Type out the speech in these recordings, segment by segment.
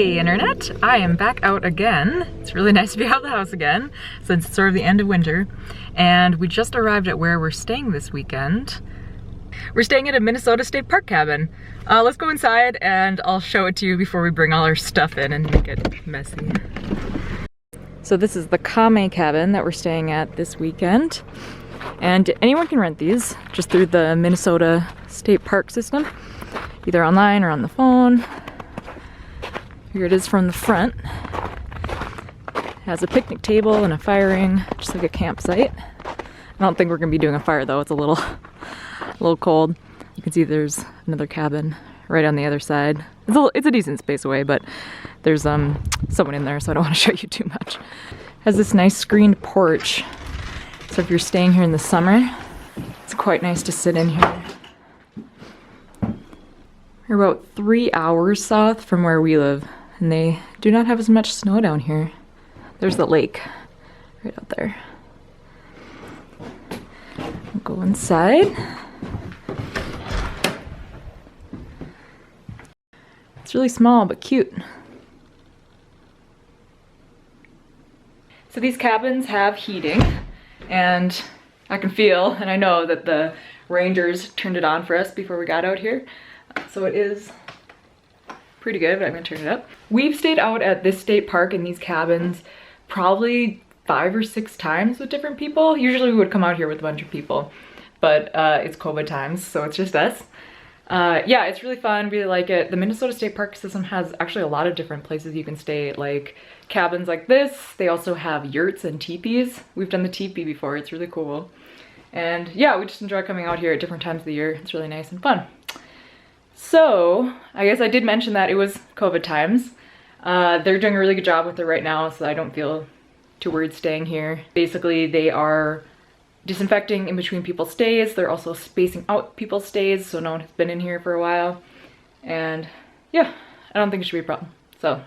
Hey internet, I am back out again. It's really nice to be out of the house again since it's sort of the end of winter, and we just arrived at where we're staying this weekend. We're staying at a Minnesota State Park cabin. Let's go inside and I'll show it to you before we bring all our stuff in and make it messy. So this is the Kame cabin that we're staying at this weekend, and anyone can rent these just through the Minnesota State Park system, either online or on the phone. Here it is from the front. It has a picnic table and a fire ring, just like a campsite. I don't think we're gonna be doing a fire though, it's a little cold. You can see there's another cabin right on the other side. It's a decent space away, but there's someone in there, so I don't want to show you too much. It has this nice screened porch, so if you're staying here in the summer, it's quite nice to sit in here. We're about 3 hours south from where we live, and they do not have as much snow down here. There's the lake right out there. We'll go inside. It's really small but cute. So these cabins have heating, and I can feel and I know that the rangers turned it on for us before we got out here. So it is pretty good, but I'm gonna turn it up. We've stayed out at this state park in these cabins probably 5 or 6 times with different people. Usually we would come out here with a bunch of people, but it's COVID times, so it's just us. Yeah, it's really fun, really like it. The Minnesota State Park system has actually a lot of different places you can stay, like cabins like this. They also have yurts and teepees. We've done the teepee before, it's really cool. And yeah, we just enjoy coming out here at different times of the year. It's really nice and fun. So, I guess I did mention that it was COVID times. They're doing a really good job with it right now, so I don't feel too worried staying here. Basically, they are disinfecting in between people's stays. They're also spacing out people's stays, so no one has been in here for a while. And yeah, I don't think it should be a problem. So,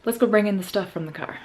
let's go bring in the stuff from the car.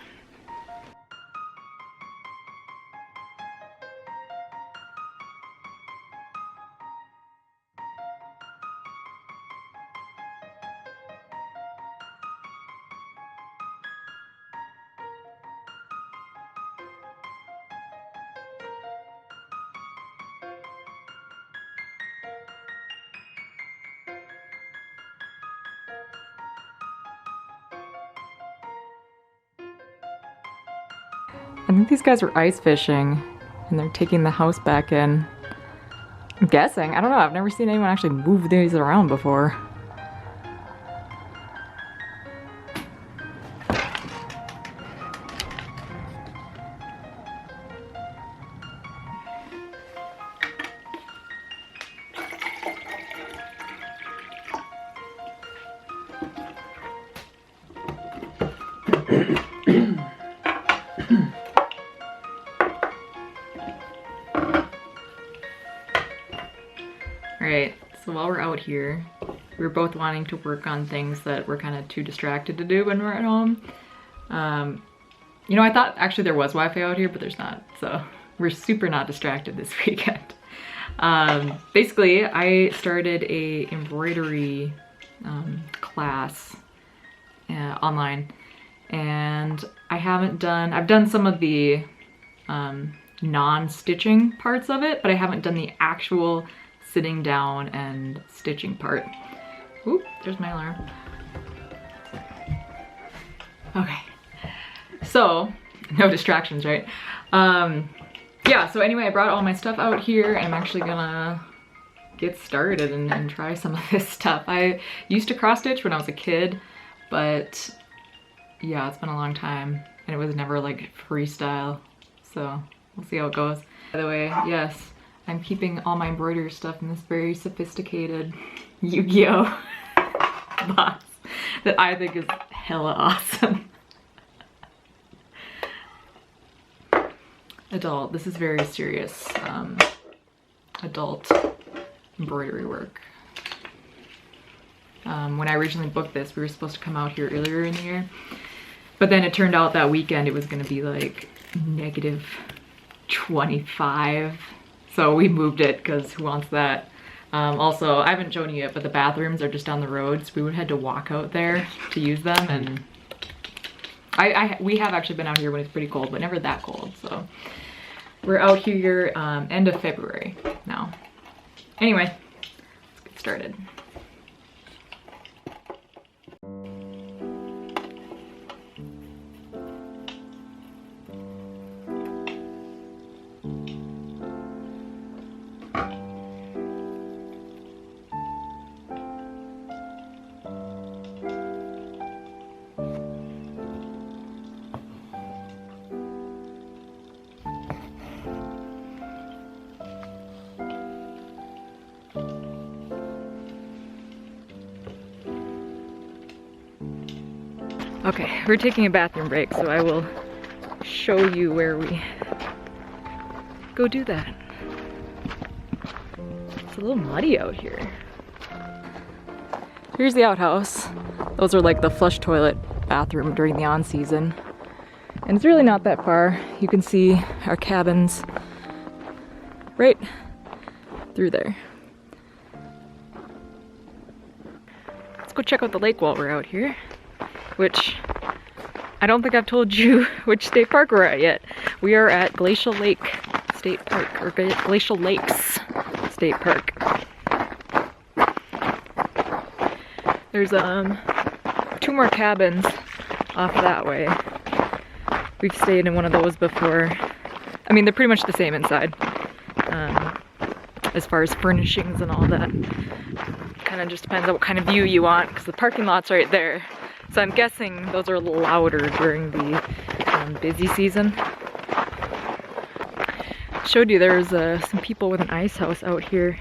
I think these guys were ice fishing and they're taking the house back in. I'm guessing. I don't know. I've never seen anyone actually move these around before. Alright, so while we're out here, we're both wanting to work on things that we're kind of too distracted to do when we're at home. You know, I thought actually there was Wi-Fi out here, but there's not, so we're super not distracted this weekend. Basically, I started a embroidery class online, and I've done some of the non-stitching parts of it, but I haven't done the actual sitting down and stitching part. Oop, there's my alarm. Okay, so no distractions, right? Yeah, so anyway, I brought all my stuff out here and I'm actually gonna get started and try some of this stuff. I used to cross stitch when I was a kid, but yeah, it's been a long time and it was never like freestyle, so we'll see how it goes. By the way, yes, I'm keeping all my embroidery stuff in this very sophisticated Yu-Gi-Oh box that I think is hella awesome. Adult, this is very serious adult embroidery work. When I originally booked this, we were supposed to come out here earlier in the year, but then it turned out that weekend it was gonna be like -25. So we moved it because who wants that? Also, I haven't shown you yet, but the bathrooms are just down the road, so we would have had to walk out there to use them, and we have actually been out here when it's pretty cold, but never that cold, so we're out here end of February now. Anyway, let's get started. Okay, we're taking a bathroom break, so I will show you where we go do that. It's a little muddy out here. Here's the outhouse. Those are like the flush toilet bathroom during the on-season. And it's really not that far. You can see our cabins right through there. Let's go check out the lake while we're out here. Which, I don't think I've told you which state park we're at yet. We are at Glacial Lake State Park, or Glacial Lakes State Park. There's 2 more cabins off that way. We've stayed in one of those before. I mean, they're pretty much the same inside. As far as furnishings and all that. Kind of just depends on what kind of view you want, because the parking lot's right there. So I'm guessing those are a little louder during the busy season. Showed you there's some people with an ice house out here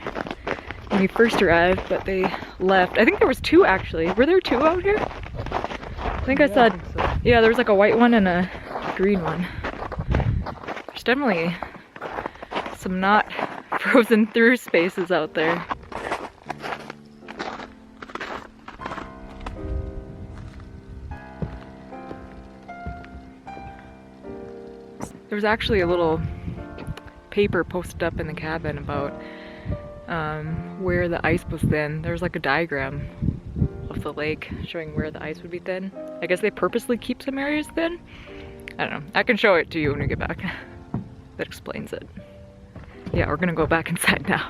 when we first arrived, but they left. I think there was 2 actually. Were there 2 out here? I think I saw, yeah, there was like a white one and a green one. There's definitely some not frozen through spaces out there. There was actually a little paper posted up in the cabin about where the ice was thin. There was like a diagram of the lake showing where the ice would be thin. I guess they purposely keep some areas thin? I don't know. I can show it to you when we get back. That explains it. Yeah, we're gonna go back inside now.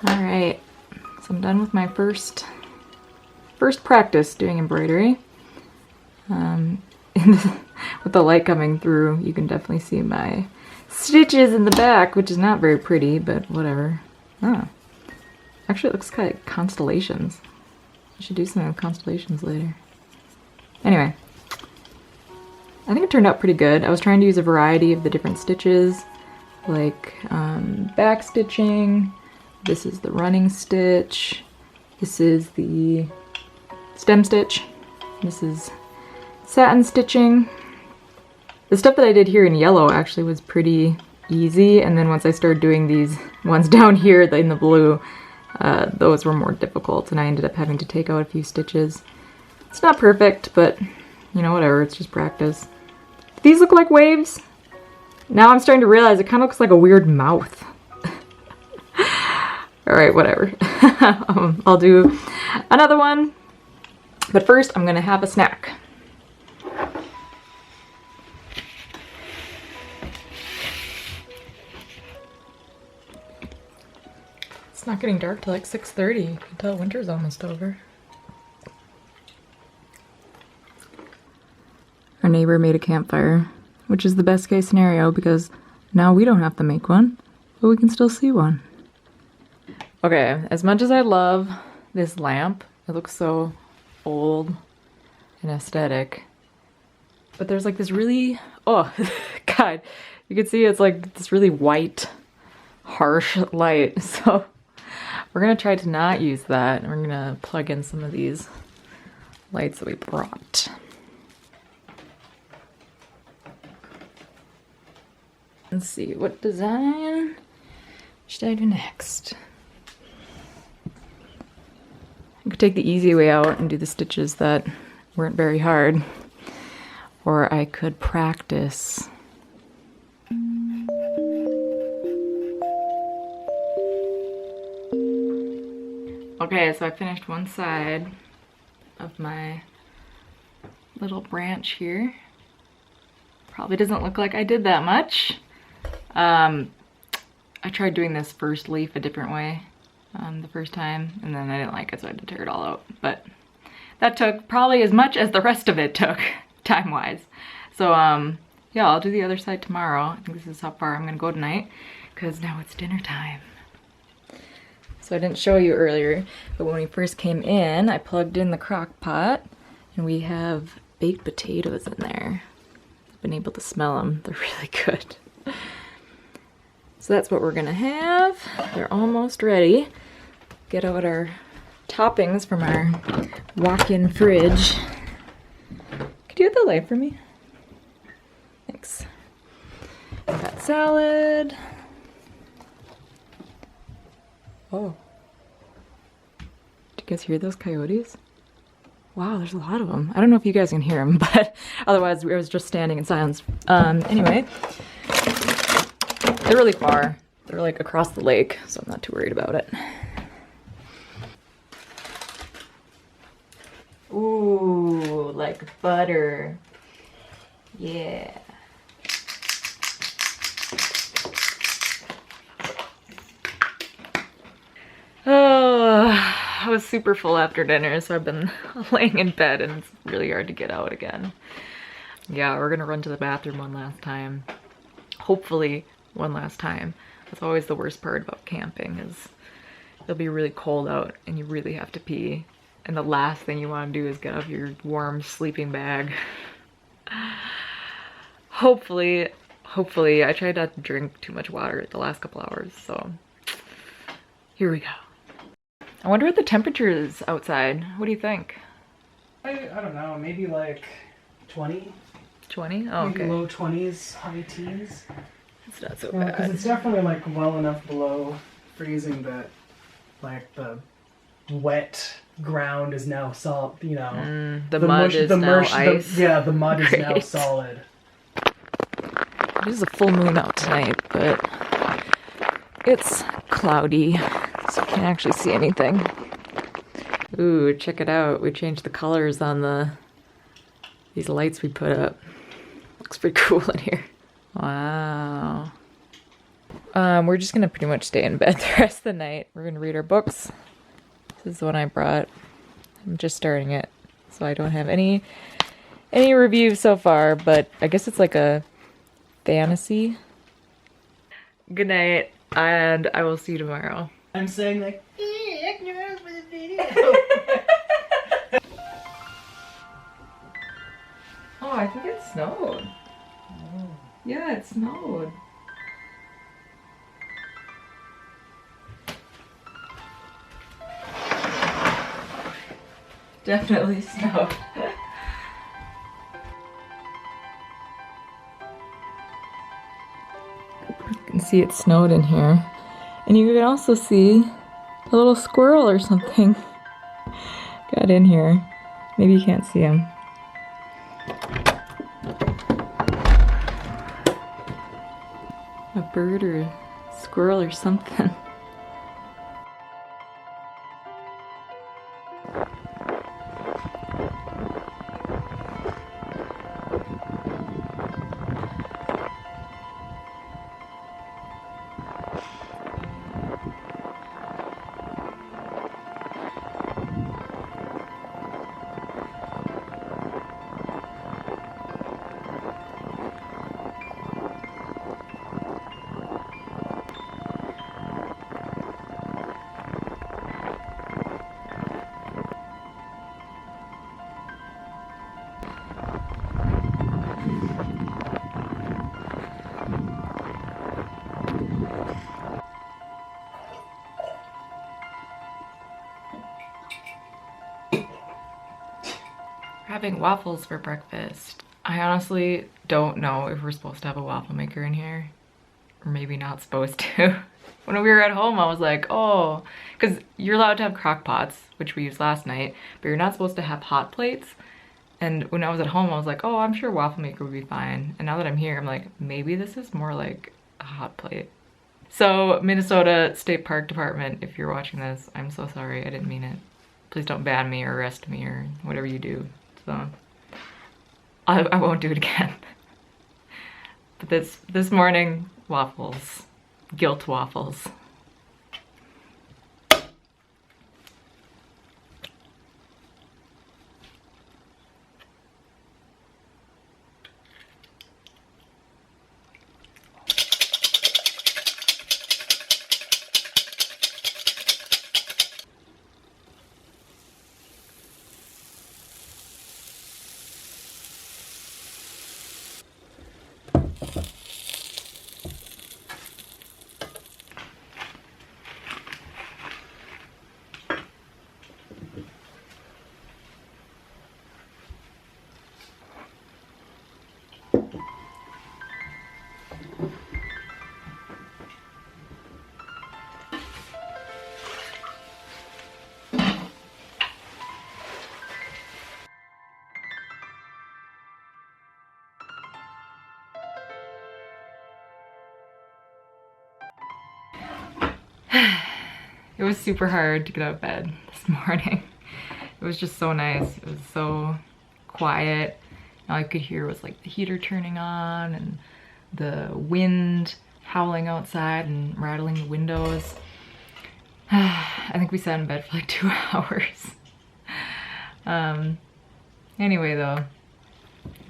Alright, so I'm done with my first practice doing embroidery. With the light coming through, you can definitely see my stitches in the back, which is not very pretty, but whatever. Oh, actually it looks kind of like constellations. I should do something with constellations later. Anyway, I think it turned out pretty good. I was trying to use a variety of the different stitches, like back stitching. This is the running stitch. This is the stem stitch. This is satin stitching. The stuff that I did here in yellow actually was pretty easy, and then once I started doing these ones down here in the blue, those were more difficult, and I ended up having to take out a few stitches. It's not perfect, but you know, whatever, it's just practice. These look like waves. Now I'm starting to realize it kind of looks like a weird mouth. Alright, whatever. I'll do another one. But first, I'm gonna have a snack. It's not getting dark till like 6:30. You can tell winter's almost over. Our neighbor made a campfire, which is the best case scenario because now we don't have to make one, but we can still see one. Okay, as much as I love this lamp, it looks so old an aesthetic. But there's like this really, oh, God, you can see it's like this really white, harsh light. So we're gonna try to not use that. And we're gonna plug in some of these lights that we brought. Let's see, what design should I do next? I could take the easy way out and do the stitches that weren't very hard. Or I could practice. Okay, so I finished one side of my little branch here. Probably doesn't look like I did that much. I tried doing this first leaf a different way the first time, and then I didn't like it, so I had to tear it all out. But that took probably as much as the rest of it took, time-wise. So yeah, I'll do the other side tomorrow. I think this is how far I'm gonna go tonight, because now it's dinner time. So I didn't show you earlier, but when we first came in, I plugged in the crock pot, and we have baked potatoes in there. I've been able to smell them. They're really good. So that's what we're gonna have. They're almost ready. Get out our toppings from our walk-in fridge. Could you get the light for me? Thanks. Got salad. Oh. Did you guys hear those coyotes? Wow, there's a lot of them. I don't know if you guys can hear them, but otherwise I was just standing in silence. Anyway, they're really far. They're like across the lake, so I'm not too worried about it. Ooh, like butter. Yeah. Oh, I was super full after dinner, so I've been laying in bed and it's really hard to get out again. Yeah, we're gonna run to the bathroom one last time. Hopefully one last time. That's always the worst part about camping, is it'll be really cold out and you really have to pee. And the last thing you want to do is get out of your warm sleeping bag. Hopefully, I tried not to drink too much water the last couple hours, so here we go. I wonder what the temperature is outside. What do you think? I don't know, maybe like 20? 20? Oh, maybe okay. low 20s, high teens. It's not so Because bad. it's definitely like well enough below freezing that like the wet ground is now solid, you know. The mud is now ice. Yeah, the mud is now Great. solid. It is a full moon out tonight, but it's cloudy, so you can't actually see anything. Ooh, check it out. We changed the colors on these lights we put up. Looks pretty cool in here. Wow. We're just gonna pretty much stay in bed the rest of the night. We're gonna read our books. This is the one I brought. I'm just starting it, so I don't have any reviews so far, but I guess it's like a fantasy. Good night, and I will see you tomorrow. I'm saying like, Oh, I think it snowed. oh. Yeah, it snowed. Definitely snowed. You can see it snowed in here. And you can also see a little squirrel or something got in here. Maybe you can't see him. A bird or a squirrel or something. having waffles for breakfast. I honestly don't know if we're supposed to have a waffle maker in here, or maybe not supposed to. When we were at home, I was like, oh, because you're allowed to have crock pots, which we used last night, but you're not supposed to have hot plates. And when I was at home, I was like, oh, I'm sure waffle maker would be fine. And now that I'm here, I'm like, maybe this is more like a hot plate. So Minnesota State Park Department, if you're watching this, I'm so sorry, I didn't mean it. Please don't ban me or arrest me or whatever you do. So I won't do it again. But this morning, waffles, guilt waffles. It was super hard to get out of bed this morning. It was just so nice. It was so quiet. All I could hear was like the heater turning on and the wind howling outside and rattling the windows. I think we sat in bed for like 2 hours. Anyway though,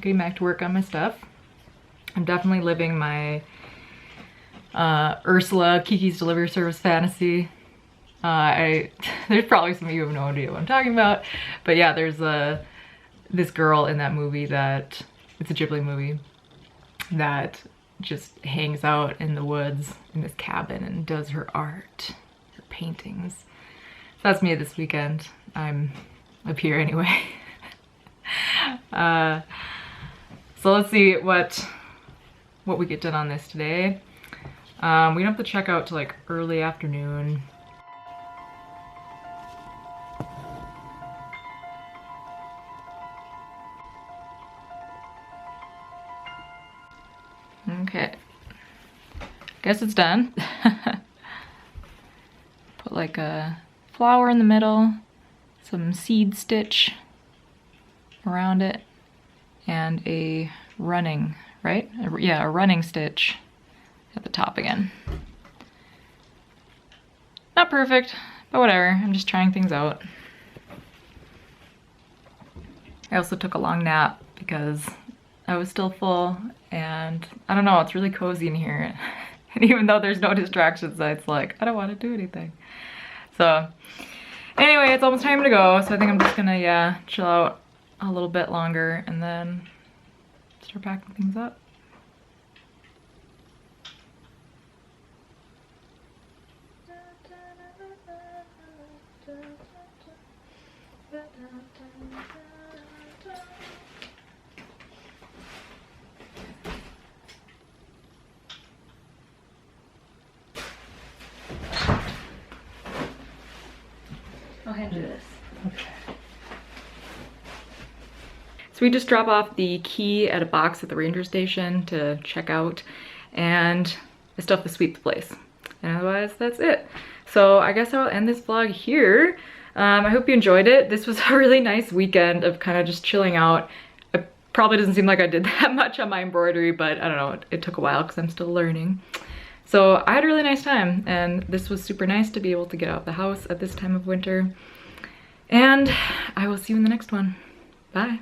getting back to work on my stuff. I'm definitely living my Ursula Kiki's Delivery Service fantasy. There's probably some of you who have no idea what I'm talking about, but yeah, there's this girl in that movie that, it's a Ghibli movie, that just hangs out in the woods in this cabin and does her art, her paintings. So that's me this weekend. I'm up here anyway. So let's see what we get done on this today. We don't have to check out till like early afternoon. Okay, guess it's done. Put like a flower in the middle, some seed stitch around it, and a running, right? Yeah, a running stitch at the top again. Not perfect, but whatever. I'm just trying things out. I also took a long nap because I was still full, and I don't know, it's really cozy in here. And even though there's no distractions, it's like, I don't want to do anything. So anyway, it's almost time to go. So I think I'm just gonna, yeah, chill out a little bit longer and then start packing things up. I'll hand you this. Okay. So we just drop off the key at a box at the ranger station to check out, and I still have to sweep the place. And otherwise, that's it. So I guess I'll end this vlog here. I hope you enjoyed it. This was a really nice weekend of kind of just chilling out. It probably doesn't seem like I did that much on my embroidery, but I don't know, it took a while because I'm still learning. So I had a really nice time, and this was super nice to be able to get out of the house at this time of winter. And I will see you in the next one. Bye.